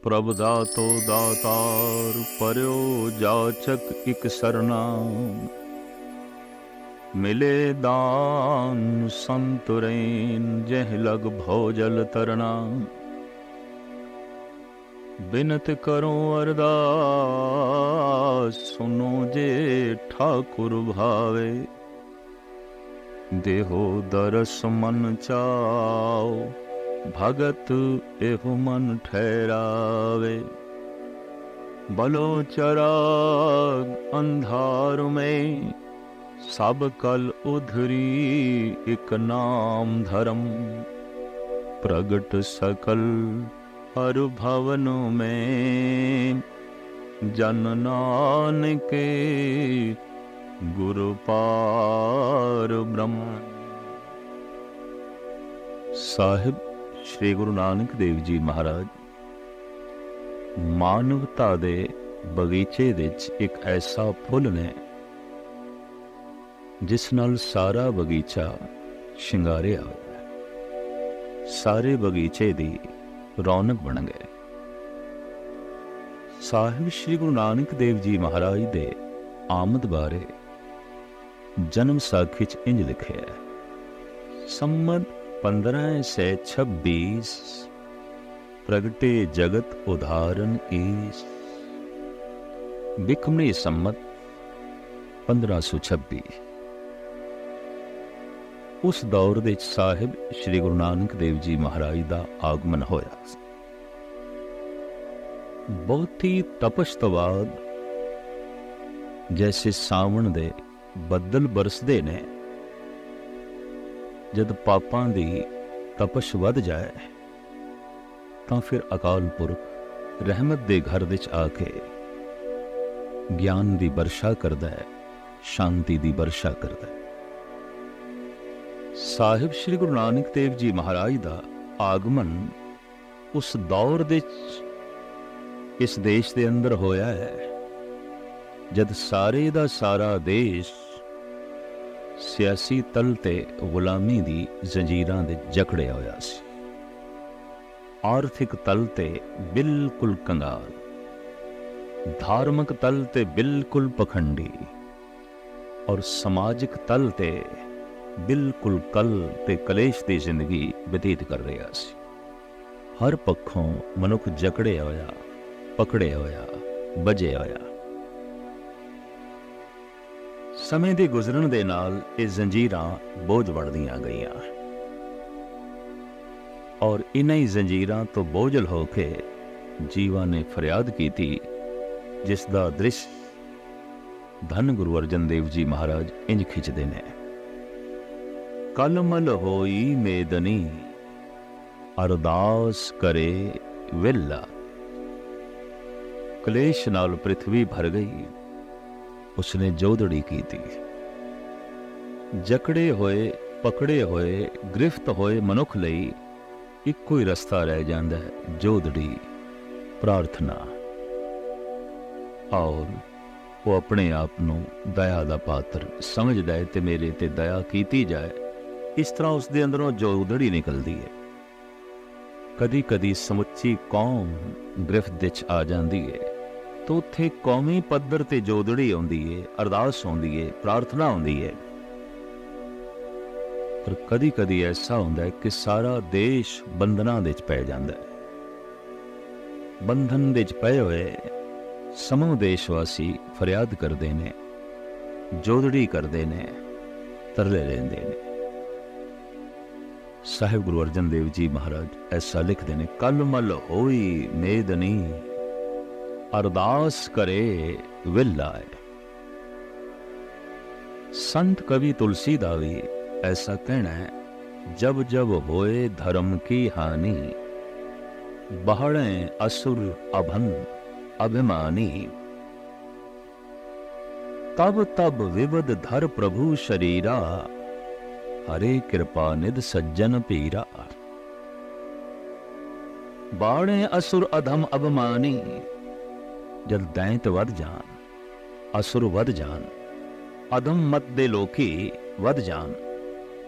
प्रभ दातो दातार पर्यो जाचक इक सरना। मिले दान संतुरैन जह लग भोजल तरना। बिनत करो अरदास सुनो जे ठाकुर भावे। देहो दरस मन चाओ भगत एहो मन ठहरावे। बलो चराग अंधार में सब कल उधरी एक नाम धर्म। प्रगट सकल हर भवन में जन नानक गुरु पार ब्रह्म। साहिब श्री गुरु नानक देव जी महाराज मानवता दे बगीचे विच एक ऐसा फुल ने जिस नाल सारा बगीचा शिंगारिया होया है। सारे बगीचे दी रौनक बन गए। साहिब श्री गुरु नानक देव जी महाराज दे आमद बारे जन्म साखी च इंज लिखे है। संमत 1526 प्रगटे जगत उदाहरण ईस। बिकमनी संमत 1526। उस दौर दे साहिब श्री गुरु नानक देव जी महाराज दा आगमन होया। बहुत ही तपश तो बाद जैसे सावन दे बदल बरसदे ने, जद पापां दी तपश वध जाए तां फिर अकाल पुरख रहमत दे घर विच आके ज्ञान दी वर्षा करदा है, शांति दी वर्षा करदा है। साहिब श्री गुरु नानक देव जी महाराज दा आगमन उस दौर दे इस देश दे अंदर होया है जद सारे दा सारा देश सियासी तल ते गुलामी दी जंजीरां दे जकड़िया होया सी। आर्थिक तल ते बिल्कुल कंगाल, धार्मिक तल ते बिल्कुल पखंडी और समाजिक तल ते बिल्कुल कल ते कलेश दी जिंदगी बतीत कर रहा सी। हर पक्षों मनुख जकड़िया होया, पकड़िया होया, बजे होया। समय दे गुजरन दे नाल ये जंजीरां बोझ बढ़दियां गईयां और इन्हीं जंजीरां तो बोझल होके जीवा ने फरियाद की थी, जिसदा दृश्य धन गुरु अर्जन देव जी महाराज इंज खिंचदे ने। कलमल होई मेदनी अरदास करे विला। क्लेश नाल पृथ्वी भर गई, उसने जोदड़ी की थी। जकड़े होए, पकड़े होए, गिरफ्त होए मनुख लई इक्को ही रस्ता रह जांदा है, जोदड़ी, प्रार्थना। और वो अपने आप नूं दया दा पात्र समझदा है ते मेरे ते दया कीती जाए, इस तरह उसदे अंदरों जोदड़ी निकलदी है। कदी कदी समुची कौम गिरफ्त विच आ जांदी है तो उत्थे कौमी पद्धर ते जोदड़ी आउंदी है, अरदास आउंदी है, प्रार्थना आउंदी है। पर कदी कदी ऐसा होंदा है कि सारा देश बंधनां दे विच पै जांदा है। बंधन दे विच पए होए समूह देशवासी फरियाद करदे ने, जोदड़ी करदे ने, तरले लेंदे ने। साहिब गुरु अर्जन देव जी महाराज ऐसा लिखते ने, कलमल होई मेदनी अरदास करे विलाए। संत कवि तुलसी दा भी ऐसा कहना है, जब जब होए धर्म की हानि बहड़े असुर अभन अभिमानी। तब तब विवद धर प्रभु शरीरा हरे कृपा निध सज्जन पीरा। बाणे असुर अधम अभिमानी। जद दैंत वध जान, असुर वध जान, अधम मत दे लोकी वध जान,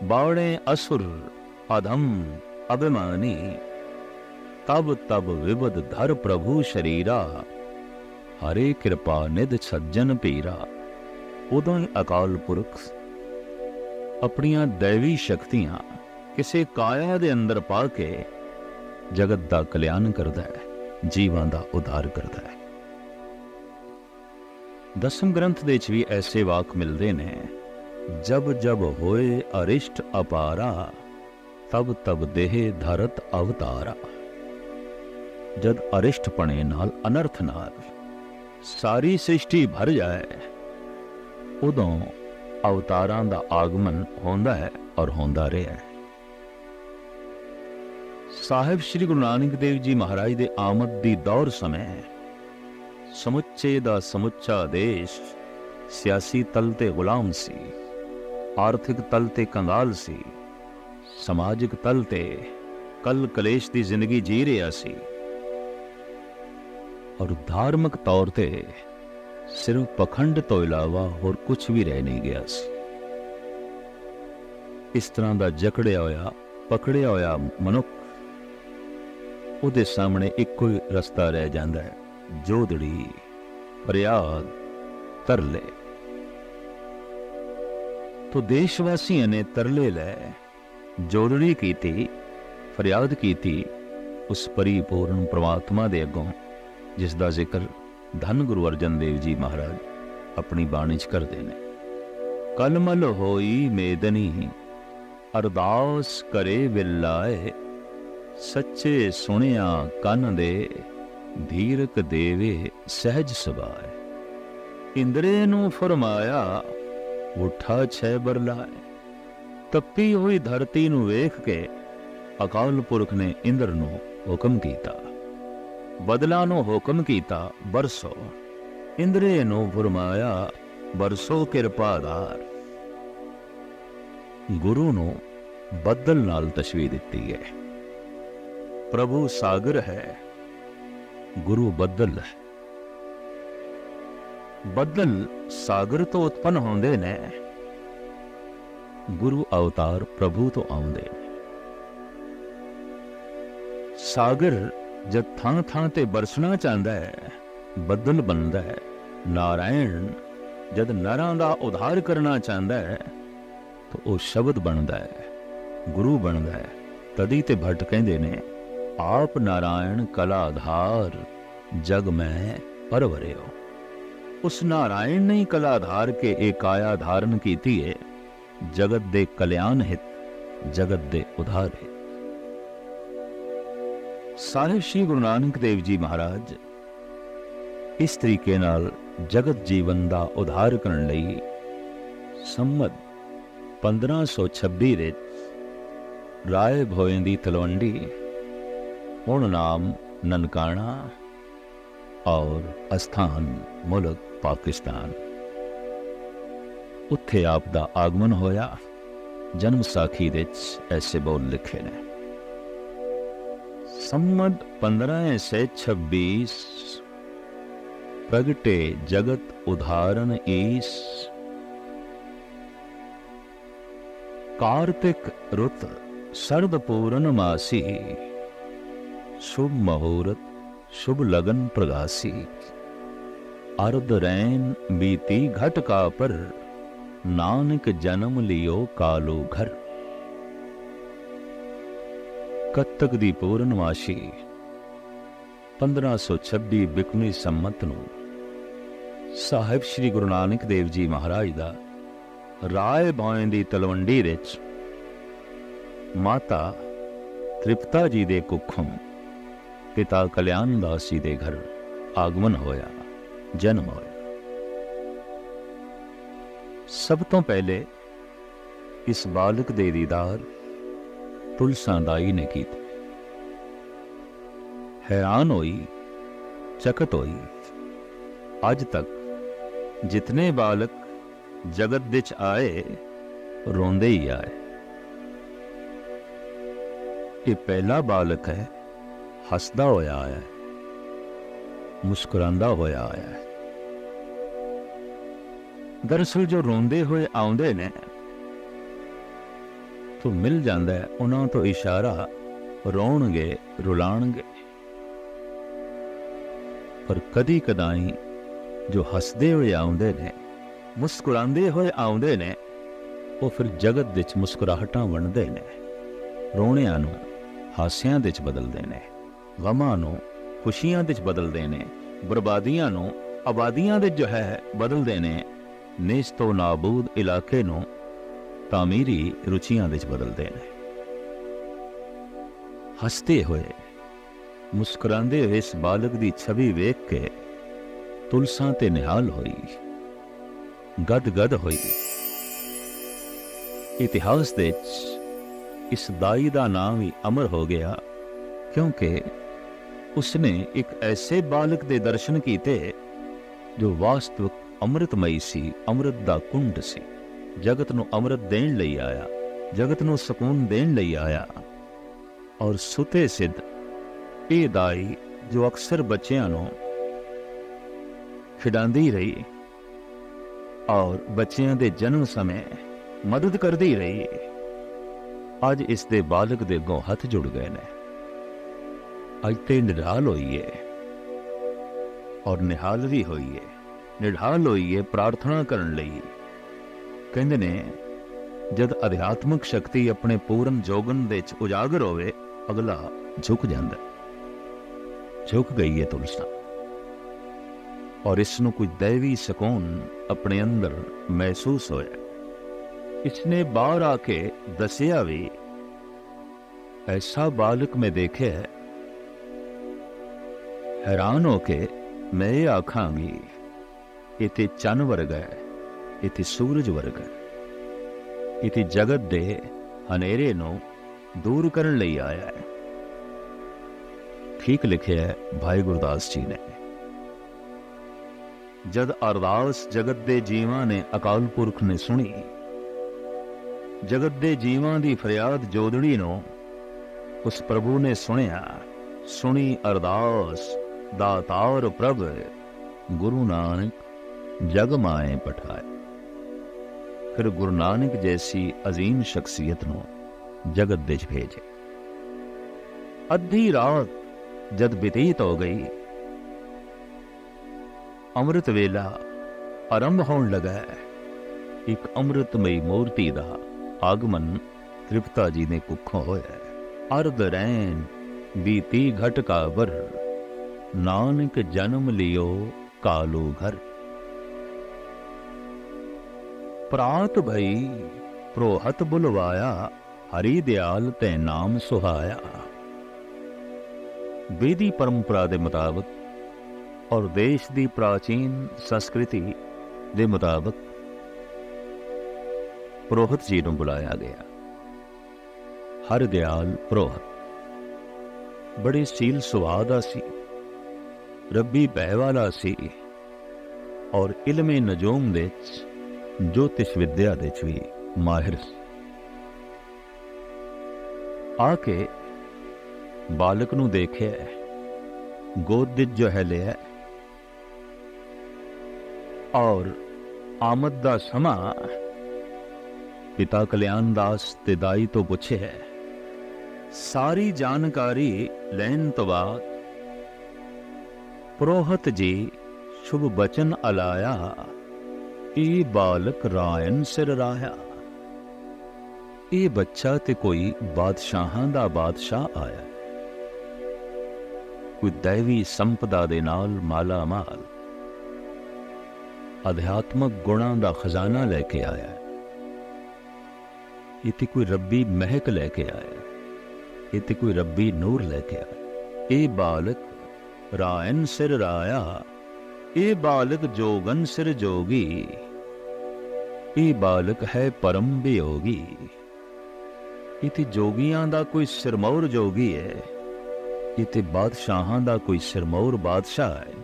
बाणे असुर अधम अभिमानी। तब तब विबद धर प्रभु शरीरा, हरे कृपा निध सज्जन पीरा। उदों ही अकाल पुरख अपनियां दैवी शक्तियां किसी काया दे अंदर पा के जगत दा कल्याण करदा है, जीवां दा उद्धार करदा है। दसम ग्रंथ दे च भी ऐसे वाक मिलते ने, जब जब होए अरिष्ट अपारा, तब तब देह धरत अवतारा। जद अरिष्ट पने नाल अनर्थ नाल सारी सृष्टि भर जाए, उदों अवतारां दा आगमन होंदा है और होंदा रहा है। साहिब श्री गुरु नानक देव जी महाराज दे आमद दी दौर समय समुच्चे दा समुच्चा देश सियासी तल ते गुलाम सी, आर्थिक तल ते कंगाल सी, समाजिक तल ते कल कलेश दी जिंदगी जी रहा सी, और धार्मिक तौर ते सिर्फ पखंड तो इलावा होर कुछ भी रह नहीं गया सी। इस तरह का जकड़िया होया पकड़िया होया मनुख, उहदे सामने इक्को ही रस्ता रह जाता है, जोदड़ी, फरियाद, तरले। तो देशवासियों ने तरले लै जोदड़ी की थी, फरियाद की थी उस परिपूर्ण परमात्मा दे अगों, जिसका जिक्र धन गुरु अर्जन देव जी महाराज अपनी बाणी च करते हैं। कलमल होई मेदनी, अरदास करे विलाए, सच्चे सुनिया कन दे, धीरक देवे सहज सुभाए। इंद्रे नू फरमाया उठा छे बरलाए, तपी हुई धरती नू वेख के अकाल पुरख ने इंद्र नू हुक्म कीता, बदला नू हुक्म कीता बरसो। इंद्रे नू फरमाया बरसो किरपादार। गुरु नू बदल नाल तशबीह दिती है। प्रभु सागर है, गुरु बदल है। बदल सागर तो उत्पन्न होंदे ने, गुरु अवतार प्रभु तो आउंदे ने। सागर जब थां थां ते बरसना चाहता है, बदल बनता है। नारायण जब नरां दा उद्धार करना चाहता है, तो वह शब्द बनता है, गुरु बनता है। तदी ते भट्ट कहंदे ने, आप नारायण कलाधार, जग में परवरे हो। उस नारायण ने कलाधार के एक काया धारण की है, जगत दे कल्याण हित, जगत दे उद्धार हित। साहिब श्री गुरु नानक देव जी महाराज इस तरीके नाल जगत जीवन दा उद्धार करन लई संमत 1526 विच राय भोए दी तलवंडी, हुण नाम ननकाना और अस्थान मुल्क पाकिस्तान, उत्थे आप दा आगमन होया। जन्म साखी विच ऐसे बोल लिखे ने, संमत 1526 प्रगटे जगत उदाहरण ईस, कार्तिक रुत शरद पूर्ण मासी, शुभ मुहूर्त शुभ लगन प्रगासी, अर्ध रैन बीती घट का पर, नानक जन्म लियो कालो घर। कत्तक दी पूर्णमाशी 1526 बिकनी संमत नूं साहिब श्री गुरु नानक देव जी महाराज दा राय भौएं दी तलवंडी विच माता तृप्ता जी दे कुखों पिता कल्याण दास जी दे घर आगमन होया, जन्म होया। सब तो पहले इस बालक दे दीदार तुलसा दाई ने की। हैरान होई, चकत होई। आज तक जितने बालक जगत विच आए, रोंदे ही आए। ये पहला बालक है, हसदा होया आया है, मुस्कुरांदा होया आया है। दरअसल जो रोंदे हुए आउंदे ने, तो मिल जाता है उन्हां तो इशारा, रोणगे रुलाणगे। पर कदी कदाई जो हसदे हुए आउंदे ने, मुस्कुरांदे हुए आउंदे ने, वो फिर जगत विच मुस्कुराहटां वंडदे ने, रोणिਆਂ ਨੂੰ ਹਾਸਿਆਂ ਵਿੱਚ ਬਦਲਦੇ ਨੇ, ਗਮਾਂ ਨੂੰ ਖੁਸ਼ੀਆਂ ਵਿੱਚ ਬਦਲਦੇ ਨੇ, ਬਰਬਾਦੀਆਂ ਨੂੰ ਆਬਾਦੀਆਂ ਵਿੱਚ ਜੋ ਹੈ ਬਦਲਦੇ ਨੇ, ਨੇਸਤੋ ਨਾਬੂਦ ਇਲਾਕੇ ਨੂੰ ਤਾਮੀਰੀ ਰੁਚੀਆਂ ਵਿੱਚ ਬਦਲਦੇ ਨੇ। ਹੱਸਦੇ ਹੋਏ ਮੁਸਕਰਾਉਂਦੇ ਹੋਏ ਇਸ ਬਾਲਕ ਦੀ ਛਵੀ ਵੇਖ ਕੇ ਤੁਲਸਾਂ ਤੇ ਨਿਹਾਲ ਹੋਈ, ਗਦ-ਗਦ ਹੋਈ। ਇਤਿਹਾਸ ਵਿੱਚ ਇਸ ਦਾਈ ਦਾ ਨਾਮ ਵੀ ਅਮਰ ਹੋ ਗਿਆ, ਕਿਉਂਕਿ ਉਸਨੇ ਇੱਕ ਐਸੇ ਬਾਲਕ ਦੇ ਦਰਸ਼ਨ ਕੀਤੇ ਜੋ ਵਾਸਤਵਿਕ ਅੰਮ੍ਰਿਤਮਈ ਸੀ, ਅੰਮ੍ਰਿਤ ਦਾ ਕੁੰਡ ਸੀ, ਜਗਤ ਨੂੰ ਅੰਮ੍ਰਿਤ ਦੇਣ ਲਈ ਆਇਆ, ਜਗਤ ਨੂੰ ਸਕੂਨ ਦੇਣ ਲਈ ਆਇਆ। ਔਰ ਸੁਤੇ ਸਿੱਧ ਇਹ ਦਾਈ ਜੋ ਅਕਸਰ ਬੱਚਿਆਂ ਨੂੰ ਖਿਡਾਉਂਦੀ ਰਹੀ ਔਰ ਬੱਚਿਆਂ ਦੇ ਜਨਮ ਸਮੇਂ ਮਦਦ ਕਰਦੀ ਰਹੀ, ਅੱਜ ਇਸ ਦੇ ਬਾਲਕ ਦੇ ਅੱਗੋਂ ਹੱਥ ਜੁੜ ਗਏ ਨੇ। ਅੱਜ ਤੇ ਨਿਢਾਲ ਹੋਈ ਹੈ ਔਰ ਨਿਹਾਲ ਵੀ ਹੋਈ ਹੈ, ਨਿਢਾਲ ਹੋਈ ਹੈ ਪ੍ਰਾਰਥਨਾ ਕਰਨ ਲਈ। ਕਹਿੰਦੇ ਨੇ ਜਦ ਅਧਿਆਤਮਿਕ ਸ਼ਕਤੀ ਆਪਣੇ ਪੂਰਨ ਜੋਗਨ ਦੇ ਵਿੱਚ ਉਜਾਗਰ ਹੋਵੇ, ਅਗਲਾ ਝੁਕ ਜਾਂਦਾ। ਝੁਕ ਗਈ ਹੈ ਤੁਲਸਾ ਔਰ ਇਸ ਨੂੰ ਕੁਝ ਦੈਵੀ ਸਕੂਨ ਆਪਣੇ ਅੰਦਰ ਮਹਿਸੂਸ ਹੋਇਆ। इसने बाहर आके दसिया भी, ऐसा बालक मैं देखे है, हैरान होके मैं ये आखांगी इते चन वर्गा है, इते सूरज वर्गा है, इते जगत दे हनेरे नू दूर करन लई आया है। ठीक लिखे है भाई गुरदास जी ने। जद अरदास जगत दे जीवां ने अकाल पुरख ने सुनी, जगत दे जीवां दी फरियाद जोदड़ी नो उस प्रभु ने सुनिया, सुनी अरदास दातार प्रभ गुरु नानक जग माए पठाए। फिर गुरु नानक जैसी अजीम शख्सियत नो जगत दे भेजे। अद्धी रात जद बीतीत हो गई, अमृत वेला आरंभ होने लगा। एक अमृतमयी मूर्ति दा आगमन तृप्ता जी ने कुखों होया। अर्ध रैन बीती घट का वर, नानक जन्म लियो कालो घर। प्रात भई प्रोहत बुलवाया, हरि दयाल ते नाम सुहाया। वेदी परंपरा के मुताबिक और देश की प्राचीन संस्कृति के मुताबिक पुरोहित जी ਨੂੰ बुलाया गया। हर दयाल पुरोहित बड़े सील सुभाव ਦਾ ਸੀ, ਰੱਬੀ ਭੈ ਵਾਲਾ ਸੀ ਔਰ ਇਲਮੇ ਨਜੂਮ ਦੇ ਵਿੱਚ, ਜੋਤਿਸ਼ ਵਿਦਿਆ ਦੇ ਵਿੱਚ ਵੀ ਮਾਹਿਰ ਸੀ। ਆ ਕੇ ਬਾਲਕ ਨੂੰ ਦੇਖਿਆ, ਗੋਦ ਵਿੱਚ ਜੋ ਹੈ ਲਿਆ ਔਰ ਆਮਦ ਦਾ ਸਮਾਂ पिता कल्याण दास ते दाई तो पूछे है। सारी जानकारी लैन तो बाद पुरोहित जी शुभ बचन अलाया, ए बालक रायन सिर राया। ए बच्चा ते कोई बादशाहां दा बादशाह आया, कोई दैवी संपदा दे नाल माला माल अध्यात्मक गुणां दा खजाना लेके आया। इते कोई रब्बी महक लेके आया, इते कोई रब्बी नूर लेके आया। ए बालक रायन सिर राया, ए बालक जोगन सिर जोगी। ए बालक है परम वियोगी। इते जोगियां दा कोई सिरमौर जोगी है, इते बादशाहां दा कोई सिरमौर बादशाह है।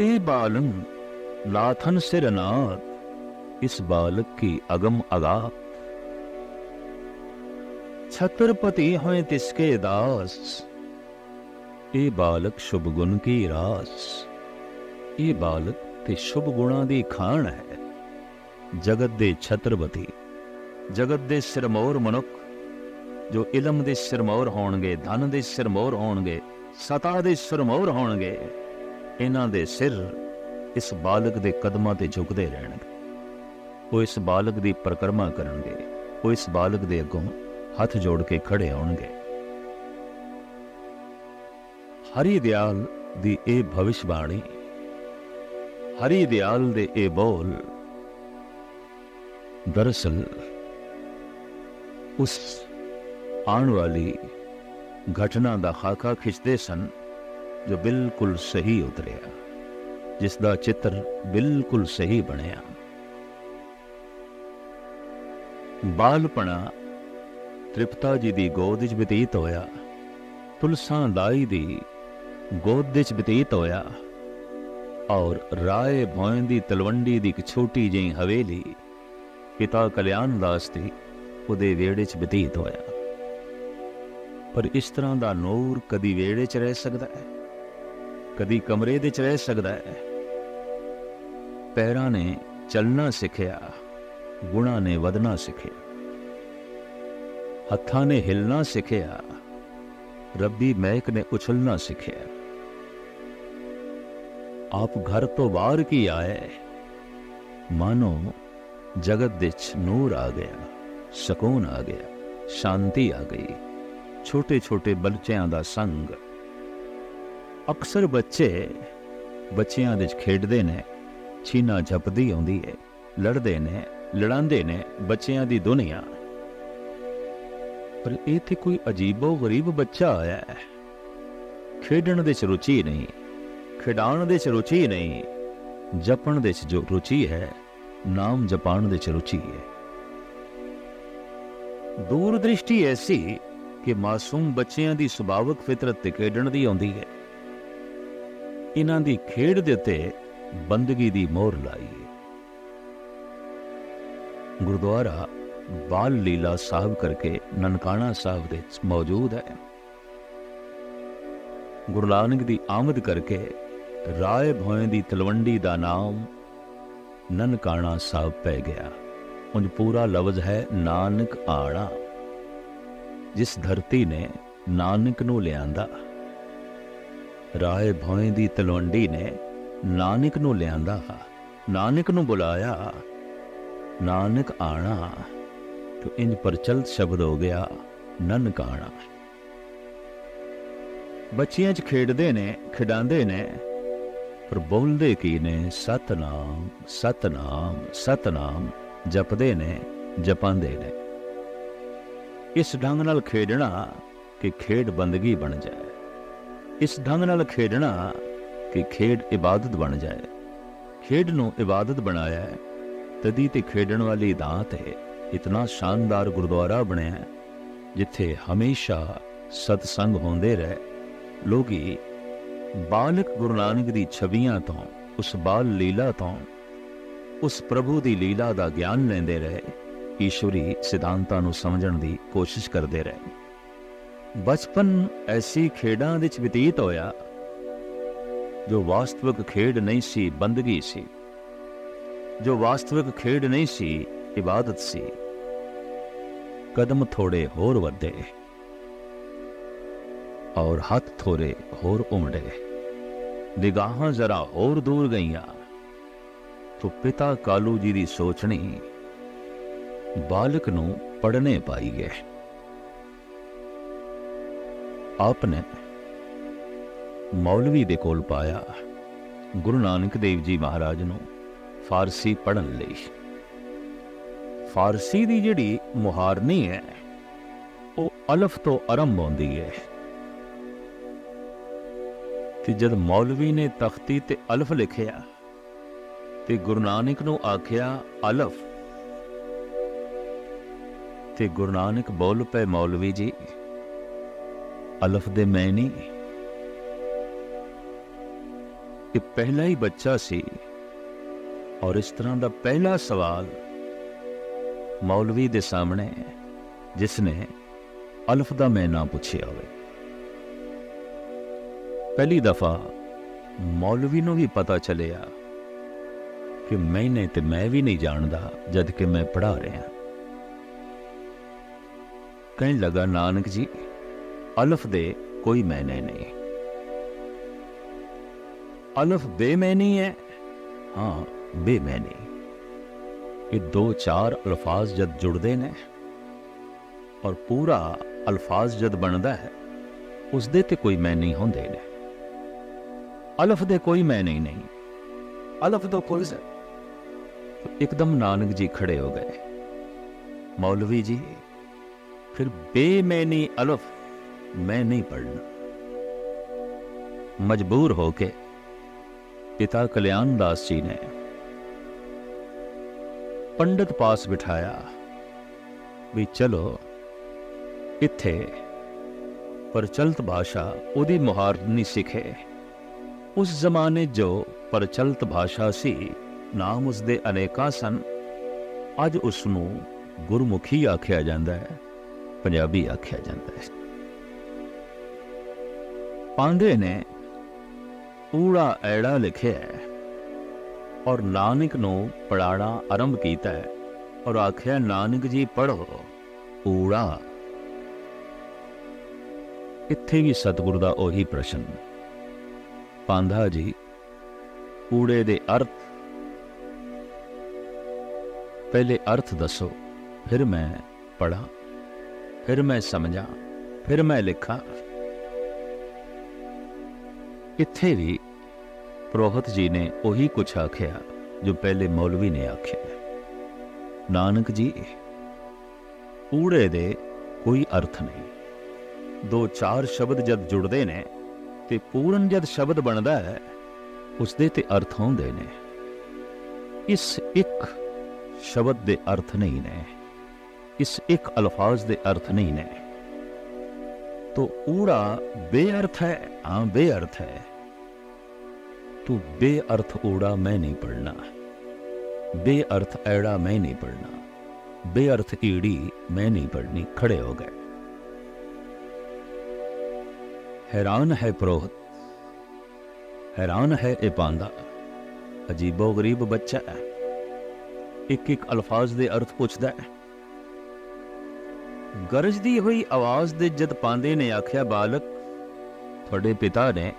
ए बालम लाथन सिर नाथ, इस बालक की अगम अगात। छत्रपति हैं तिसके दास, ए बालक शुभ गुण की रास। ये बालक ते शुभ गुणा दी खान है। जगत दे छत्रपति, जगत दे सिरमौर मनुख जो इलम दे सिरमौर होणगे, धन दे सिरमौर होणगे, ਸਤਾ ਦੇ ਸੁਰਮੌਰ ਹੋਣਗੇ, ਇਹਨਾਂ ਦੇ ਸਿਰ ਇਸ ਬਾਲਕ ਦੇ ਕਦਮਾਂ ਤੇ ਝੁਕਦੇ ਰਹਿਣਗੇ। ਉਹ ਇਸ ਬਾਲਕ ਦੀ ਪਰਿਕਰਮਾ ਕਰਨਗੇ, ਉਹ ਇਸ ਬਾਲਕ ਦੇ ਅੱਗੋਂ ਹੱਥ ਜੋੜ ਕੇ ਖੜੇ ਹੋਣਗੇ। ਹਰੀ ਦਿਆਲ ਦੀ ਇਹ ਭਵਿਸ਼ਬਾਣੀ, ਹਰੀ ਦਿਆਲ ਦੇ ਇਹ ਬੋਲ ਦਰਅਸਲ ਉਸ ਆਉਣ ਵਾਲੀ ਘਟਨਾ ਦਾ ਖਾਕਾ ਖਿੱਚਦੇ ਸਨ ਜੋ ਬਿਲਕੁਲ ਸਹੀ ਉਤਰਿਆ, ਜਿਸ ਦਾ ਚਿੱਤਰ ਬਿਲਕੁਲ ਸਹੀ ਬਣਿਆ। ਬਾਲਪਣਾ ਤ੍ਰਿਪਤਾ ਜੀ ਦੀ ਗੋਦ ਵਿੱਚ ਬਤੀਤ ਹੋਇਆ, ਤੁਲਸਾਂ ਦਾਈ ਦੀ ਗੋਦ ਵਿੱਚ ਬਤੀਤ ਹੋਇਆ, ਔਰ ਰਾਏ ਭੋਇੰ ਦੀ ਤਲਵੰਡੀ ਦੀ ਇੱਕ ਛੋਟੀ ਜਿਹੀ ਹਵੇਲੀ ਪਿਤਾ ਕਲਿਆਣ ਦਾਸ ਦੀ ਉਹਦੇ ਵਿਹੜੇ 'ਚ ਬਤੀਤ ਹੋਇਆ। ਪਰ ਇਸ ਤਰ੍ਹਾਂ ਦਾ ਨੂਰ ਕਦੀ ਵਿਹੜੇ 'ਚ ਰਹਿ ਸਕਦਾ ਹੈ, ਕਦੀ ਕਮਰੇ ਦੇ 'ਚ ਰਹਿ ਸਕਦਾ ਹੈ। ਪੈਰਾਂ ਨੇ ਚੱਲਣਾ ਸਿੱਖਿਆ, ਗੁਣਾਂ ਨੇ ਵਧਣਾ ਸਿੱਖਿਆ, ਹੱਥਾਂ ਨੇ ਹਿਲਣਾ ਸਿੱਖਿਆ, ਰੱਬੀ ਮਹਿਕ ਨੇ ਉਛਲਣਾ ਸਿੱਖਿਆ। ਆਪ ਘਰ ਤੋਂ ਬਾਹਰ ਕੀ ਆਏ, ਮਾਨੋ ਜਗਤ ਵਿੱਚ ਨੂਰ ਆ ਗਿਆ, ਸਕੂਨ ਆ ਗਿਆ, ਸ਼ਾਂਤੀ ਆ ਗਈ। ਛੋਟੇ ਛੋਟੇ ਬੱਚਿਆਂ ਦਾ ਸੰਗ, ਅਕਸਰ ਬੱਚਿਆਂ ਦੇ ਖੇਡਦੇ ਨੇ, ਛੀਨਾ ਝਪਦੀ ਆਉਂਦੀ ਹੈ, ਲੜਦੇ ਨੇ, ਲੜਾਉਂਦੇ ਨੇ, ਬੱਚਿਆਂ ਦੀ ਦੁਨੀਆ। ਪਰ ਇੱਥੇ ਕੋਈ ਅਜੀਬੋ ਗਰੀਬ ਬੱਚਾ ਆਇਆ ਹੈ, ਖੇਡਣ ਦੇ 'ਚ ਰੁਚੀ ਨਹੀਂ, ਖਿਡਾਉਣ ਦੇ 'ਚ ਰੁਚੀ ਨਹੀਂ, ਜਪਣ ਦੇ 'ਚ ਜੋ ਰੁਚੀ ਹੈ, ਨਾਮ ਜਪਾਣ ਦੇ 'ਚ ਰੁਚੀ ਹੈ। ਦੂਰ ਦ੍ਰਿਸ਼ਟੀ ਐਸੀ ਕਿ ਮਾਸੂਮ ਬੱਚਿਆਂ ਦੀ ਸੁਭਾਵਕ ਫਿਤਰਤ ਤੇ ਖੇਡਣ ਦੀ ਆਉਂਦੀ ਹੈ। ਇਹਨਾਂ ਦੀ ਖੇਡ ਦੇ ਉੱਤੇ ਬੰਦਗੀ ਦੀ ਮੋਹਰ ਲਾਈ ਹੈ। ਗੁਰਦੁਆਰਾ ਬਾਲ ਲੀਲਾ ਸਾਹਿਬ ਕਰਕੇ ਨਨਕਾਣਾ ਸਾਹਿਬ ਦੇ ਮੌਜੂਦ ਹੈ। ਗੁਰੂ ਨਾਨਕ ਦੀ ਆਮਦ ਕਰਕੇ ਰਾਏ ਭੋਇੰ ਦੀ ਤਲਵੰਡੀ ਦਾ ਨਾਮ ਨਨਕਾਣਾ ਸਾਹਿਬ ਪੈ ਗਿਆ। ਉਂਝ ਪੂਰਾ ਲਫ਼ਜ਼ ਹੈ ਨਾਨਕ ਆਣਾ, ਜਿਸ ਧਰਤੀ ਨੇ ਨਾਨਕ ਨੂੰ ਲਿਆਂਦਾ। ਰਾਏ ਭੋਇੰ ਦੀ ਤਲਵੰਡੀ ਨੇ ਨਾਨਕ ਨੂੰ ਲਿਆਂਦਾ, ਨਾਨਕ ਨੂੰ ਬੁਲਾਇਆ, ਨਾਨਕ ਆਣਾ, तो इंज प्रचलित शब्द हो गया ननकाना। बच्चियां च खेडदे ने, खिडांदे ने, पर बोलदे की ने सतनाम सतनाम सतनाम जपदे ने, जपांदे ने। इस ढंग नाल खेडना कि खेड बंदगी बन जाए, इस ढंग नाल खेडना कि खेड इबादत बन जाए। खेड नूं इबादत बनाया है, तदी ते खेडण वाली दात है। इतना शानदार गुरुद्वारा बनया जिथे हमेशा सतसंग होंदे रहे। लोगी बालक गुरु नानक दी छवियां तो, उस बाल लीला तो, उस प्रभु दी लीला दा ज्ञान लेंदे रहे, ईश्वरी सिद्धांतां नूं समझण दी कोशिश करते रहे। बचपन ऐसी खेडां दे विच बतीत होया जो वास्तविक खेड नहीं सी, बंदगी सी। जो वास्तविक खेड नहीं सी, इबादत सी। कदम थोड़े होर वधे और हाथ थोड़े होर उमड़े, निगाहां जरा होर दूर गईयां तो पिता कालू जी दी सोचनी बालक नूं पढ़ने पाई गए। आपने मौलवी दे कोल पाया गुरु नानक देव जी महाराज नूं फारसी पढ़न लई। फारसी दी जिहड़ी मुहारनी है वो अलफ तो आरंभ होंदी है। ते जद मौलवी ने तख्ती ते अलफ लिखिया ते गुरु नानक नूं आखिया अलफ, ते गुरु नानक बोल पे मौलवी जी अलफ दे मैं नहीं। ये पहला ही बच्चा सी और इस तरह का पहला सवाल मौलवी दे सामने जिसने अलफ दा मैं ना पूछिया होवे। पहली दफा मौलवी नूं भी पता चलिया कि मैंने ते मैं भी नहीं जानदा जद कि मैं पढ़ा रहा। कहने लगा नानक जी अलफ दे कोई मैंने नहीं, अलफ बेमैनी है, हाँ बेमैनी। ये दो चार अल्फाज जद जुड़ते ने और पूरा अल्फाज जद बनता है, उस दे ते कोई मैनी होंदे ने। अलफ दे कोई मैनी नहीं, अलफ तो कोई से। एकदम नानक जी खड़े हो गए, मौलवी जी फिर बेमैनी अलफ मैं नहीं पढ़ना। मजबूर होके पिता कल्याण दास जी ने पंडित पास बिठाया भी चलो इत्थे प्रचलित भाषा उदी मुहारनी सिखे। उस जमाने जो प्रचलित भाषा सी, नाम उसदे अनेका सन। अज उसनू गुरमुखी आख्या जाता है, पंजाबी आख्या जाता है। पांडे ने ऊड़ा ऐड़ा लिखे है और नानक नू पढ़ाना आरंभ किया है और आख्या नानक जी पढ़ो ऊड़ा। इत्थे भी सतगुरु दा ओही प्रश्न, पांधा जी ऊड़े दे अर्थ पहले अर्थ दसो, फिर मैं पढ़ा, फिर मैं समझा, फिर मैं लिखा। इत्थे भी पुरोहित जी ने वही कुछ आख्या जो पहले मौलवी ने आख्या। नानक जी ऊड़े दे कोई अर्थ नहीं। दो चार शब्द जद जुड़ते ने ते पूर्ण जद शब्द बनता है, उसदे ते अर्थ होंदे ने। इस एक शब्द दे अर्थ नहीं ने, इस एक अल्फाज दे अर्थ नहीं ने। तो ऊड़ा बेअर्थ है, हाँ बेअर्थ है। तो बेअर्थ ऊड़ा मैं नहीं पढ़ना, बेअर्थ ऐड़ा मैं नहीं पढ़ना, बेअर्थ ईड़ी मैं नहीं पढ़नी। खड़े हो गए। हैरान है पुरोहित, हैरान है ए पांदा। अजीबो गरीब बच्चा है, एक एक अल्फाज दे अर्थ पूछदा है। गरजदी हुई आवाज दे जद पांदे ने आख्या, बालक थोड़े पिता ने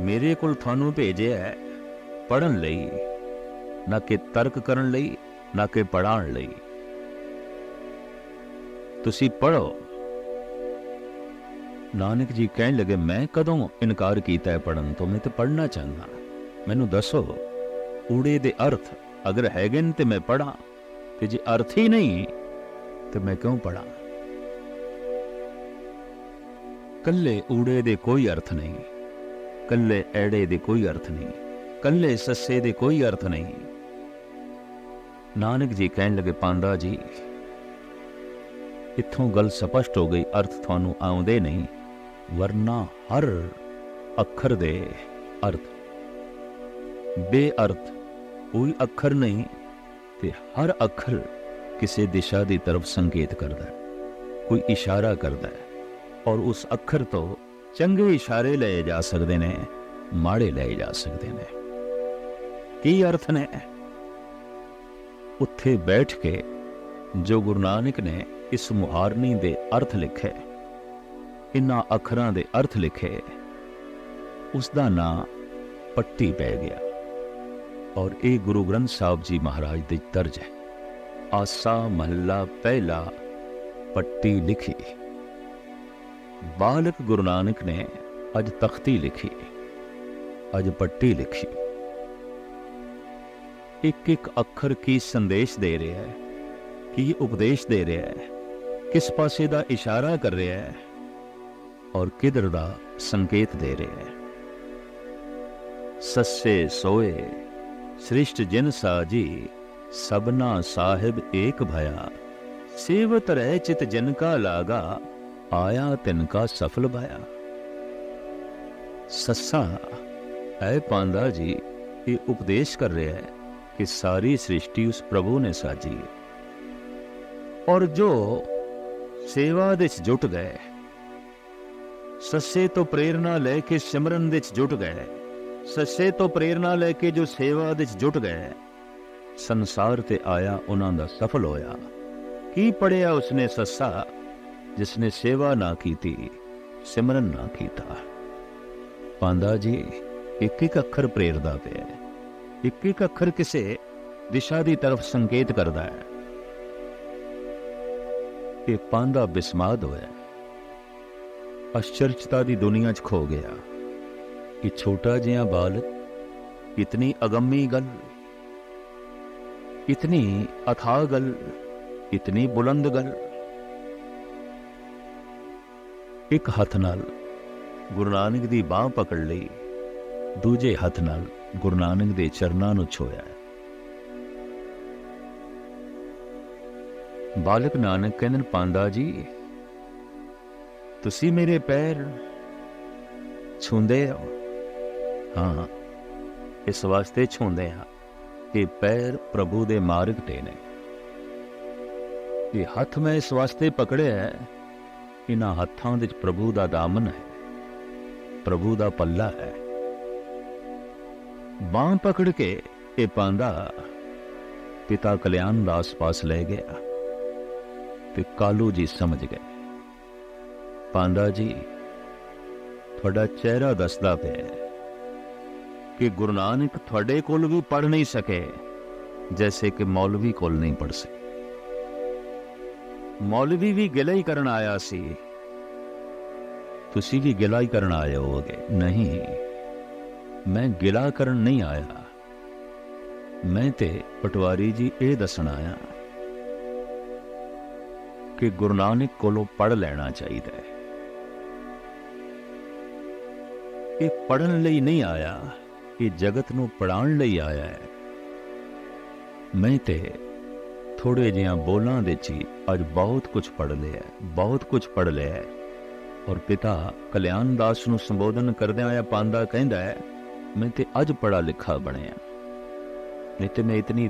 मेरे कोल थानू भेजे है पढ़न लई, ना कि तर्क करन लई, ना कि पढ़ाण लई। तुसी पढ़ो। नानक जी कहन लगे, मैं कदों इनकार किया है पढ़न तो? मैं तो पढ़ना चाहना, मैनू दसो ऊड़े दे अर्थ अगर हैगे ते मैं पढ़ा, ते जे अर्थ ही नहीं तो मैं क्यों पढ़ा? कल्ले ऊड़े दे कोई अर्थ नहीं, कल्ले ऐड़े दे कोई अर्थ नहीं, कल्ले सस्से दे कोई अर्थ नहीं। नानक जी कहन लगे, पांदा जी इत्थों गल स्पष्ट हो गई, अर्थ थानू आउंदे नहीं, वरना हर अखर दे अर्थ। बेअर्थ कोई अखर नहीं, ते हर अखर किसी दिशा की तरफ संकेत करता है, कोई इशारा करता है। और उस अखर तो चंगे इशारे लए जा सकते ने, माड़े लए जा सकते ने। की अर्थ ने? उत्थे बैठ के जो गुरु नानक ने इस मुहारनी दे अर्थ लिखे, इन्हां अखरां दे अर्थ लिखे, उसका नाम पट्टी पै गया। और ये गुरु ग्रंथ साहब जी महाराज दे दर्ज है। आसा महला पहला पट्टी लिखी। बालक गुरु नानक ने अज तख्ती लिखी, अज पट्टी लिखी। एक एक अखर की संदेश दे रहा है, कि उपदेश दे रहा है, किस पासे दा इशारा कर रहा है और किधर दा संकेत दे रहा है। सस्से सोए श्रेष्ठ जिन साजी, सबना साहिब एक भया, सेवत रह चित जिनका लागा, आया तिनका सफल भाया। सस्सा है पांदा जी ये उपदेश कर रहा है कि सारी सृष्टि उस प्रभु ने साजी है, और जो सेवा दे जुट गए, सस्से तो प्रेरणा लेके सिमरन दे जुट गए, सस्से तो प्रेरणा लेके जो सेवा दे जुट गए, संसार ते आया उन्हां दा सफल होया। की पढ़िया उसने सस्सा जिसने सेवा ना की थी, सिमरन ना कीता। ਪਾਂਦਾ ਜੀ ਇੱਕ ਇੱਕ ਅੱਖਰ ਪ੍ਰੇਰਦਾ ਪਿਆ, ਇੱਕ ਇੱਕ ਅੱਖਰ ਕਿਸੇ ਦਿਸ਼ਾ ਦੀ ਤਰਫ ਸੰਕੇਤ ਕਰਦਾ ਹੈ। ਇਹ ਪਾਂਦਾ ਬਿਸਮਾਦ ਹੋਇਆ, ਅਸ਼ਚਰਜਤਾ ਦੀ ਦੁਨੀਆ 'ਚ ਖੋ ਗਿਆ ਕਿ ਛੋਟਾ ਜਿਹਾ ਬਾਲਕ ਇਤਨੀ ਅਗੰਮੀ ਗੱਲ, इतनी अथाह गल, इतनी बुलंद गल। एक हथ नाल गुरु नानक दी बांह पकड़ लई, दूजे हथ नाल गुरु नानक दे चरनां नूं छोया। बालक नानक कहंदे पांदा जी तुसी मेरे पैर छूंदे हो? हाँ, इस वास्ते छूंदे हाँ कि पैर प्रभु दे मार्ग ते ने। ये हथ मैं इस वास्ते पकड़े है, इन्हां हत्थां दे प्रभु दा दामन है, प्रभु दा पल्ला है। बांह पकड़ के ये पांदा पिता कल्याण दास पास ले गया ते कालू जी समझ गए। पांदा जी थोड़ा चेहरा दसदा पिया कि गुरु नानक थोड़े कोल भी पढ़ नहीं सके जैसे कि मौलवी कोल नहीं पढ़ सके। मौलवी भी गिला ही करन आया सी, तुसी भी गिला ही करन आए होगे। नहीं, मैं गिला करन नहीं आया, मैं ते पटवारी जी ये दसन आया कि गुरु नानक कोलों पढ़ लेना चाहिए। ये पढ़न लई नहीं आया, ये जगत नूं पढ़ाउण लई आया है। मैं ते थोड़े जिहा बोलां दे ची अज बहुत कुछ पढ़ लिया, बहुत कुछ पढ़ लिया है। और पिता कल्याण दास नूं संबोधन करदे आया पांदा कहंदा है मैं ते अज पढ़ा लिखा बणिया, नहीं ते मैं इतनी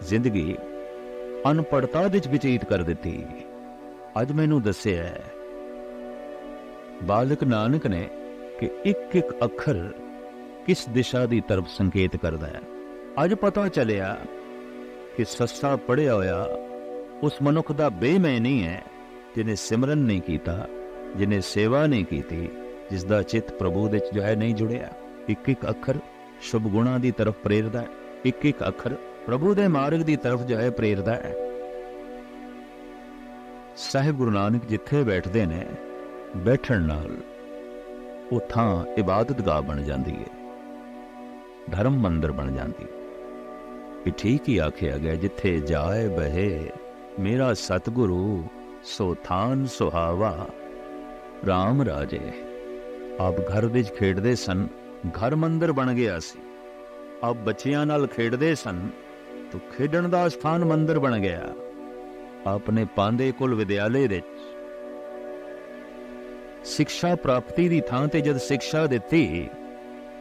जिंदगी अनपढ़ता दे च बतीत कर दिती। अज मैनूं दस्सिया है बालक नानक ने कि एक एक अखर किस दिशा की तरफ संकेत करता है। अज पता चलिया कि सस्ता पढ़िया होया उस मनुख का बेमय नहीं है जिन्हें सिमरन नहीं किया, जिन्हें सेवा नहीं की, जिसका चित्त प्रभु दे जो है नहीं जुड़िया। एक एक अखर शुभ गुणा की तरफ प्रेरदा है, एक एक अखर प्रभु दे मार्ग की तरफ जो है प्रेरदा है। साहिब गुरु नानक जिथे बैठते ने, बैठण नाल वो थां इबादत गाह बन जाती है, धर्म मंदिर बन जाती। ये ठीक ही आखिया गया जिथे जाए बहे मेरा सतगुरु सो थान सुहावा राम राजे। आप घर विच खेडदे सन, घर मंदिर बन गया सी। आप बच्चियां नाल खेडदे सन तो खेडण दा स्थान मंदिर बन गया। आपने पांदे कुल विद्यालय दे शिक्षा प्राप्ति दी थां ते जद शिक्षा दिती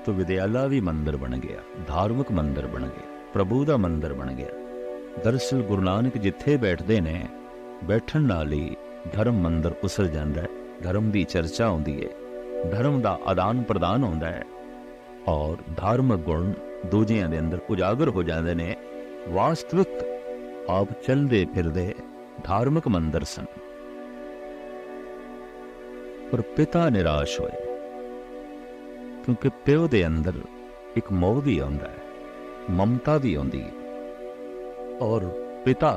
तो विद्यालय भी मंदिर बन गया, धार्मिक मंदिर बन गया, प्रभु का मंदिर बन गया। दरअसल गुरु नानक जिथे बैठते ने, बैठन नाल ही धर्म मंदिर उसल जाता है, धर्म की चर्चा होती है, धर्म का आदान प्रदान होता है और धार्मिक गुण दूजियां दे अंदर उजागर हो जाते हैं। वास्तविक आप चलते फिरते धार्मिक मंदिर सन, पर पिता निराश होए क्योंकि प्यो दे अंदर एक मोह भी आंदा है, ममता भी आंदी है। और पिता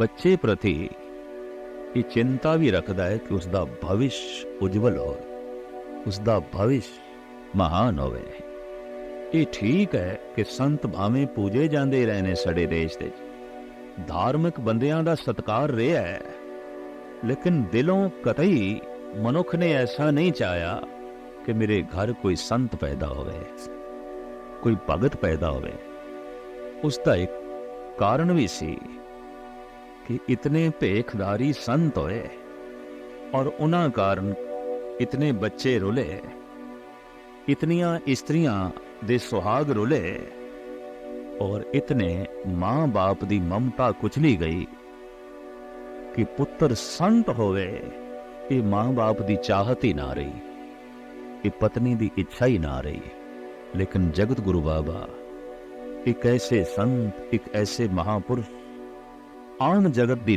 बच्चे प्रति ये चिंता भी रखता है कि उसका भविष्य उज्जवल हो, उसका भविष्य महान होवे। ये ठीक है कि संत भावें पूजे जाते रहने साडे देश दे, धार्मिक बंदियां दा सत्कार रहा है, लेकिन दिलों कतई मनुख ने ऐसा नहीं चाहा कि मेरे घर कोई संत पैदा होवे, कोई भगत पैदा होवे। उसका एक कारण भी सी कि इतने भेखधारी संत होए और उन्हां कारण इतने बच्चे रुले, इतनियां स्त्रियां दे सुहाग रुले और इतने मां बाप दी ममता कुचली गई कि पुत्र संत होवे, ये मां बाप दी चाहत ही ना रही, ये पत्नी दी इच्छा ही ना रही। लेकिन जगत गुरु बाबा एक ऐसे संत, एक ऐसे महापुरुष आन जगत दी